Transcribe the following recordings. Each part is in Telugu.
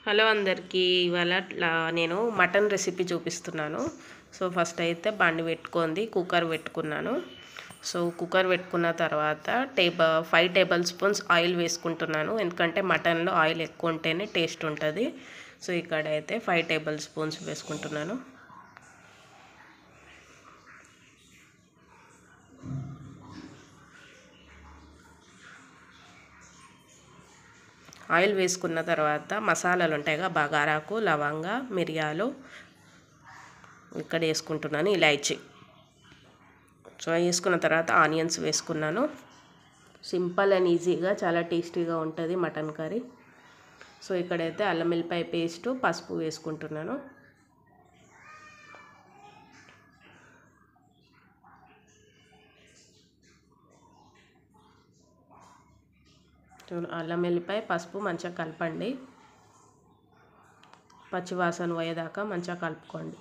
హలో అందరికీ ఇవాళ నేను మటన్ రెసిపీ చూపిస్తున్నాను. సో ఫస్ట్ అయితే బండి పెట్టుకుంది, కుక్కర్ పెట్టుకున్నాను. సో కుక్కర్ పెట్టుకున్న తర్వాత 5 టేబుల్ స్పూన్స్ ఆయిల్ వేసుకుంటున్నాను. ఎందుకంటే మటన్లో ఆయిల్ ఎక్కువ ఉంటేనే టేస్ట్ ఉంటుంది. సో ఇక్కడైతే 5 టేబుల్ స్పూన్స్ వేసుకుంటున్నాను. ఆయిల్ వేసుకున్న తర్వాత మసాలాలు ఉంటాయిగా, బగారాకు, లవంగ, మిరియాలు ఇక్కడ వేసుకుంటున్నాను, ఇలాచీ. సో వేసుకున్న తర్వాత ఆనియన్స్ వేసుకున్నాను. సింపుల్ అండ్ ఈజీగా చాలా టేస్టీగా ఉంటుంది మటన్ కర్రీ. సో ఇక్కడైతే అల్లం వెల్లిపాయ పేస్టు, పసుపు వేసుకుంటున్నాను. అల్లం వెల్లిపాయ పసుపు మంచిగా కలపండి, పచ్చివాసన పోయేదాకా మంచిగా కలుపుకోండి.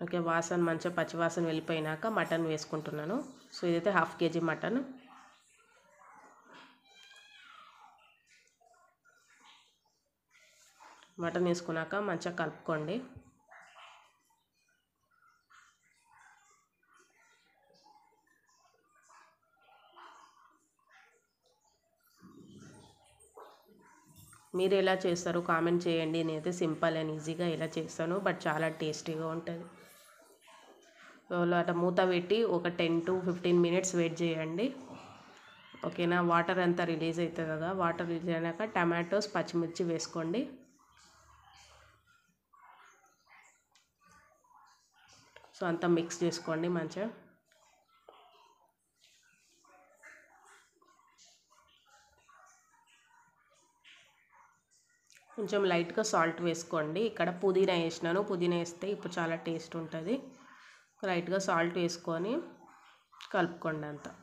ఓకే, వాసన మంచిగా పచ్చివాసన వెళ్ళిపోయినాక మటన్ వేసుకుంటున్నాను. సో ఇదైతే 1/2 kg మటన్. మటన్ వేసుకున్నాక మంచిగా కలుపుకోండి. మీరు ఎలా చేస్తారు కామెంట్ చేయండి. నేనైతే సింపుల్ అండ్ ఈజీగా ఇలా చేస్తాను, బట్ చాలా టేస్టీగా ఉంటుంది. అట్లా మూత పెట్టి ఒక 10 to 15 minutes వెయిట్ చేయండి. ఓకేనా, వాటర్ అంతా రిలీజ్ అవుతుంది కదా. వాటర్ రిలీజ్ అయినాక టమాటోస్, పచ్చిమిర్చి వేసుకోండి. సో అంతా మిక్స్ చేసుకోండి మంచిగా. కొంచెం లైట్గా సాల్ట్ వేసుకోండి. ఇక్కడ పుదీనా వేసినాను, పుదీనా వేస్తే ఇప్పుడు చాలా టేస్ట్ ఉంటుంది. లైట్గా సాల్ట్ వేసుకొని కలుపుకోండి అంతా.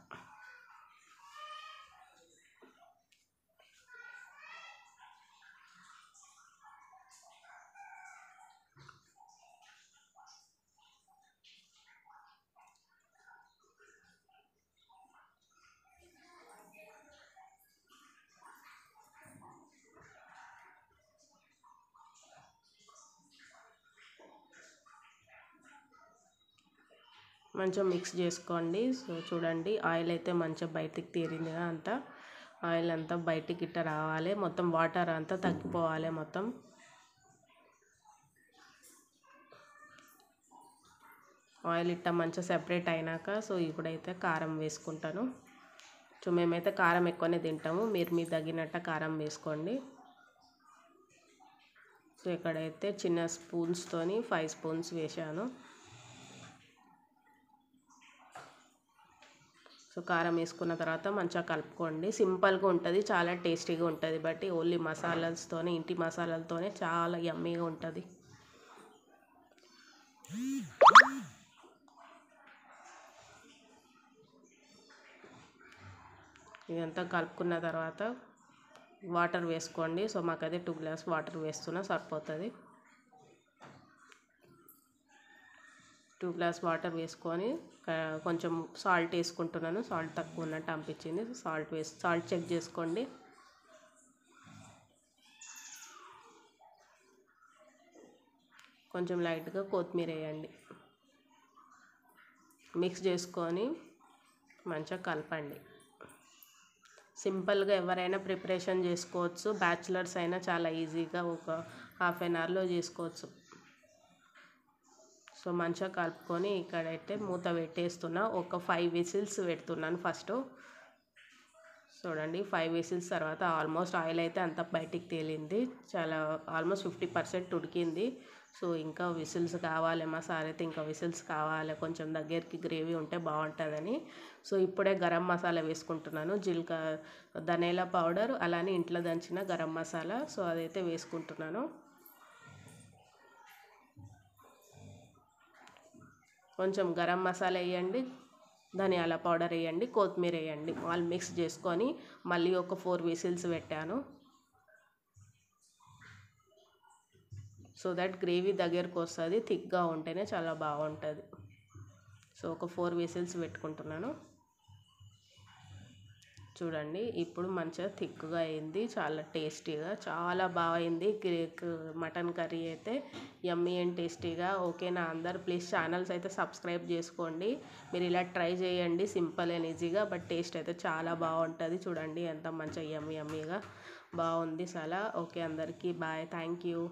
మంచిగా మిక్స్ చేసుకోండి. సో చూడండి, ఆయిల్ అయితే మంచిగా బయటికి తీరిందిగా, అంతా ఆయిల్ అంతా బయటికి ఇట్ట రావాలి, మొత్తం వాటర్ అంతా తగ్గిపోవాలి మొత్తం. ఆయిల్ ఇట్ట మంచిగా సెపరేట్ అయినాక సో ఇప్పుడైతే కారం వేసుకుంటాను. సో మేమైతే కారం ఎక్కువనే తింటాము, మీరు మీ తగినట్టు కారం వేసుకోండి. సో ఇక్కడైతే చిన్న స్పూన్స్తోని 5 స్పూన్స్ వేసాను. సో కారం వేసుకున్న తర్వాత మంచిగా కలుపుకోండి. సింపుల్గా ఉంటుంది, చాలా టేస్టీగా ఉంటుంది. బట్ ఓన్లీ మసాలాస్తోనే, ఇంటి మసాలాలతోనే చాలా యమ్మీగా ఉంటుంది. ఇదంతా కలుపుకున్న తర్వాత వాటర్ వేసుకోండి. సో మాకైతే 2 గ్లాస్ వాటర్ వేస్తున్నా సరిపోతుంది. 2 గ్లాస్ వాటర్ వేసుకొని కొంచెం సాల్ట్ వేసుకుంటున్నాను. సాల్ట్ తక్కువ ఉన్నట్టు అనిపించింది. సాల్ట్ చెక్ చేసుకోండి. కొంచెం లైట్గా కొత్తిమీర వేయండి. మిక్స్ చేసుకొని మంచిగా కలపండి. సింపుల్గా ఎవరైనా ప్రిపరేషన్ చేసుకోవచ్చు, బ్యాచిలర్స్ అయినా చాలా ఈజీగా ఒక 1/2 అవర్లో చేసుకోవచ్చు. సో మంచిగా కలుపుకొని ఇక్కడైతే మూత పెట్టేస్తున్నా. ఒక 5 విసిల్స్ పెడుతున్నాను ఫస్ట్. చూడండి, 5 విసిల్స్ తర్వాత ఆల్మోస్ట్ ఆయిల్ అయితే అంత బయటికి తేలింది, చాలా ఆల్మోస్ట్ 50% ఉడికింది. సో ఇంకా విసిల్స్ కావాలి, మా సార్ అయితే ఇంకా విసిల్స్ కావాలి, కొంచెం దగ్గరికి గ్రేవీ ఉంటే బాగుంటుందని. సో ఇప్పుడే గరం మసాలా వేసుకుంటున్నాను, ధనియాల పౌడర్, అలానే ఇంట్లో దంచిన గరం మసాలా. సో అదైతే వేసుకుంటున్నాను. కొంచెం గరం మసాలా వేయండి, ధనియాల పౌడర్ వేయండి, కొత్తిమీర వేయండి. వాళ్ళు మిక్స్ చేసుకొని మళ్ళీ ఒక 4 విసిల్స్ పెట్టాను. సో దట్ గ్రేవీ దగ్గరకు వస్తుంది, థిక్గా ఉంటేనే చాలా బాగుంటుంది. సో ఒక 4 విజిల్స్ పెట్టుకుంటున్నాను. చూడండి ఇప్పుడు మంచిగా థిక్గా అయింది, చాలా టేస్టీగా, చాలా బాగా అయింది. మటన్ కర్రీ అయితే యమ్మీ అండ్ టేస్టీగా. ఓకేనా అందరు ప్లీజ్ ఛానల్స్ అయితే సబ్స్క్రైబ్ చేసుకోండి. మీరు ఇలా ట్రై చేయండి, సింపుల్ అండ్ ఈజీగా, బట్ టేస్ట్ అయితే చాలా బాగుంటుంది. చూడండి ఎంత మంచిగా యమ్మీగా బాగుంది చాలా. ఓకే అందరికీ బాయ్, థ్యాంక్ యూ.